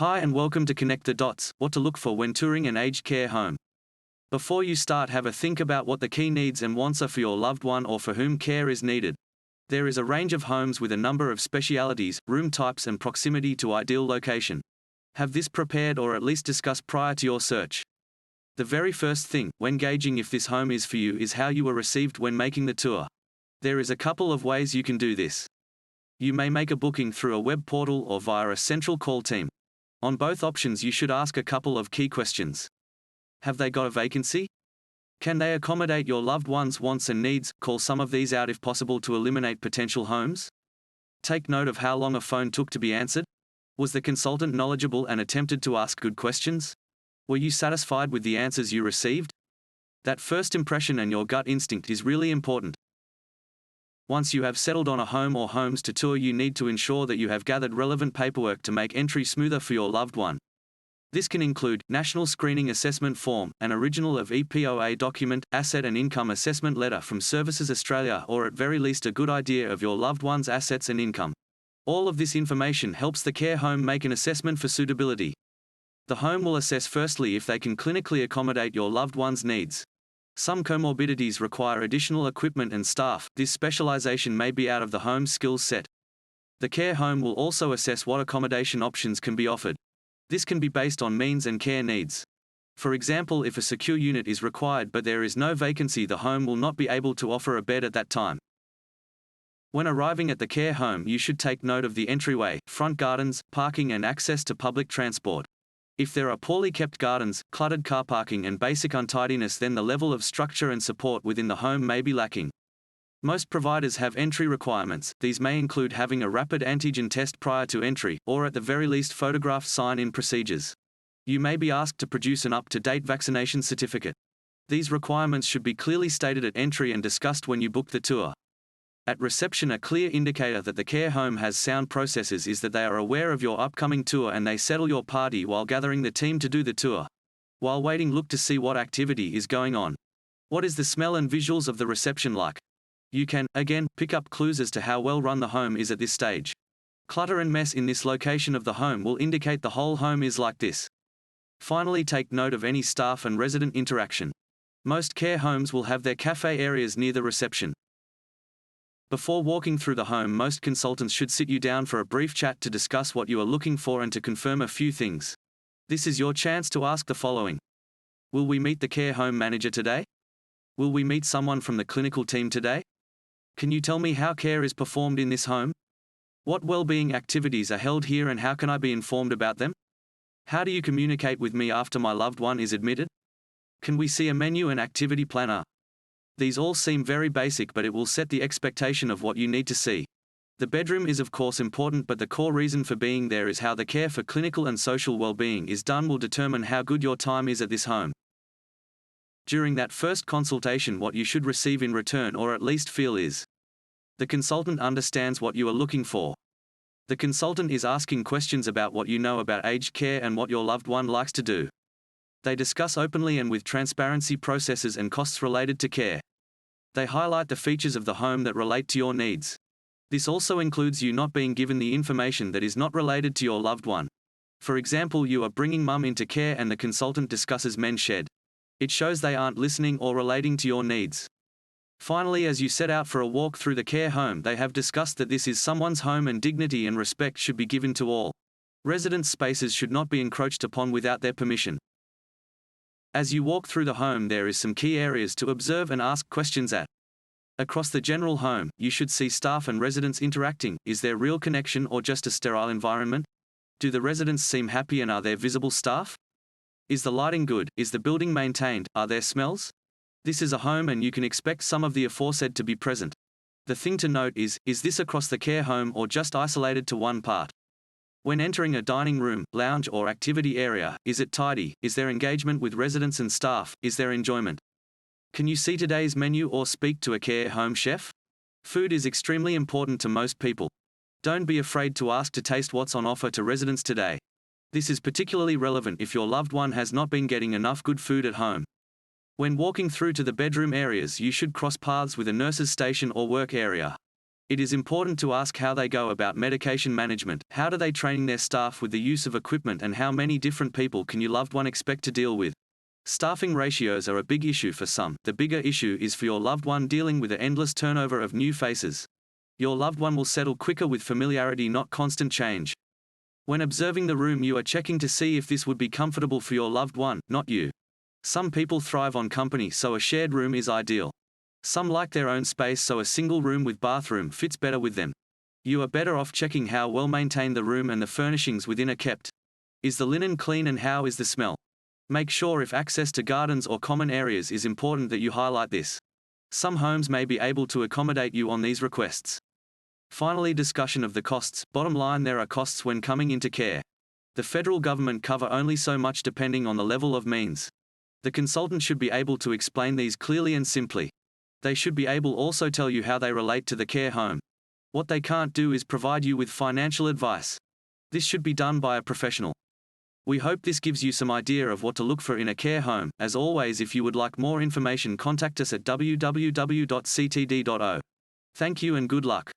Hi and welcome to Connect the Dots, what to look for when touring an aged care home. Before you start, have a think about what the key needs and wants are for your loved one or for whom care is needed. There is a range of homes with a number of specialities, room types and proximity to ideal location. Have this prepared or at least discussed prior to your search. The very first thing, when gauging if this home is for you, is how you were received when making the tour. There is a couple of ways you can do this. You may make a booking through a web portal or via a central call team. On both options you should ask a couple of key questions. Have they got a vacancy? Can they accommodate your loved one's wants and needs? Call some of these out if possible to eliminate potential homes. Take note of how long a phone took to be answered. Was the consultant knowledgeable and attempted to ask good questions? Were you satisfied with the answers you received? That first impression and your gut instinct is really important. Once you have settled on a home or homes to tour, you need to ensure that you have gathered relevant paperwork to make entry smoother for your loved one. This can include National Screening Assessment Form, an original of EPOA document, Asset and Income Assessment Letter from Services Australia, or at very least a good idea of your loved one's assets and income. All of this information helps the care home make an assessment for suitability. The home will assess firstly if they can clinically accommodate your loved one's needs. Some comorbidities require additional equipment and staff. This specialization may be out of the home's skills set. The care home will also assess what accommodation options can be offered. This can be based on means and care needs. For example, if a secure unit is required but there is no vacancy, the home will not be able to offer a bed at that time. When arriving at the care home, you should take note of the entryway, front gardens, parking and access to public transport. If there are poorly kept gardens, cluttered car parking and basic untidiness, then the level of structure and support within the home may be lacking. Most providers have entry requirements. These may include having a rapid antigen test prior to entry, or at the very least photographed sign-in procedures. You may be asked to produce an up-to-date vaccination certificate. These requirements should be clearly stated at entry and discussed when you book the tour. At reception, a clear indicator that the care home has sound processes is that they are aware of your upcoming tour and they settle your party while gathering the team to do the tour. While waiting, look to see what activity is going on. What is the smell and visuals of the reception like? You can, again, pick up clues as to how well run the home is at this stage. Clutter and mess in this location of the home will indicate the whole home is like this. Finally, take note of any staff and resident interaction. Most care homes will have their cafe areas near the reception. Before walking through the home, most consultants should sit you down for a brief chat to discuss what you are looking for and to confirm a few things. This is your chance to ask the following. Will we meet the care home manager today? Will we meet someone from the clinical team today? Can you tell me how care is performed in this home? What well-being activities are held here and how can I be informed about them? How do you communicate with me after my loved one is admitted? Can we see a menu and activity planner? These all seem very basic, but it will set the expectation of what you need to see. The bedroom is of course important, but the core reason for being there is how the care for clinical and social well-being is done will determine how good your time is at this home. During that first consultation, what you should receive in return, or at least feel, is the consultant understands what you are looking for. The consultant is asking questions about what you know about aged care and what your loved one likes to do. They discuss openly and with transparency processes and costs related to care. They highlight the features of the home that relate to your needs. This also includes you not being given the information that is not related to your loved one. For example, you are bringing mum into care and the consultant discusses men's shed. It shows they aren't listening or relating to your needs. Finally, as you set out for a walk through the care home, they have discussed that this is someone's home and dignity and respect should be given to all. Residents' spaces should not be encroached upon without their permission. As you walk through the home, there is some key areas to observe and ask questions at. Across the general home, you should see staff and residents interacting. Is there real connection or just a sterile environment? Do the residents seem happy and are there visible staff? Is the lighting good? Is the building maintained? Are there smells? This is a home and you can expect some of the aforesaid to be present. The thing to note is this across the care home or just isolated to one part? When entering a dining room, lounge or activity area, is it tidy? Is there engagement with residents and staff? Is there enjoyment? Can you see today's menu or speak to a care home chef? Food is extremely important to most people. Don't be afraid to ask to taste what's on offer to residents today. This is particularly relevant if your loved one has not been getting enough good food at home. When walking through to the bedroom areas, you should cross paths with a nurse's station or work area. It is important to ask how they go about medication management, how do they train their staff with the use of equipment, and how many different people can your loved one expect to deal with. Staffing ratios are a big issue for some. The bigger issue is for your loved one dealing with the endless turnover of new faces. Your loved one will settle quicker with familiarity, not constant change. When observing the room, you are checking to see if this would be comfortable for your loved one, not you. Some people thrive on company, so a shared room is ideal. Some like their own space, so a single room with bathroom fits better with them. You are better off checking how well maintained the room and the furnishings within are kept. Is the linen clean and how is the smell? Make sure if access to gardens or common areas is important that you highlight this. Some homes may be able to accommodate you on these requests. Finally, discussion of the costs. Bottom line, there are costs when coming into care. The federal government cover only so much depending on the level of means. The consultant should be able to explain these clearly and simply. They should be able also tell you how they relate to the care home. What they can't do is provide you with financial advice. This should be done by a professional. We hope this gives you some idea of what to look for in a care home. As always, if you would like more information, contact us at www.ctd.o. Thank you and good luck.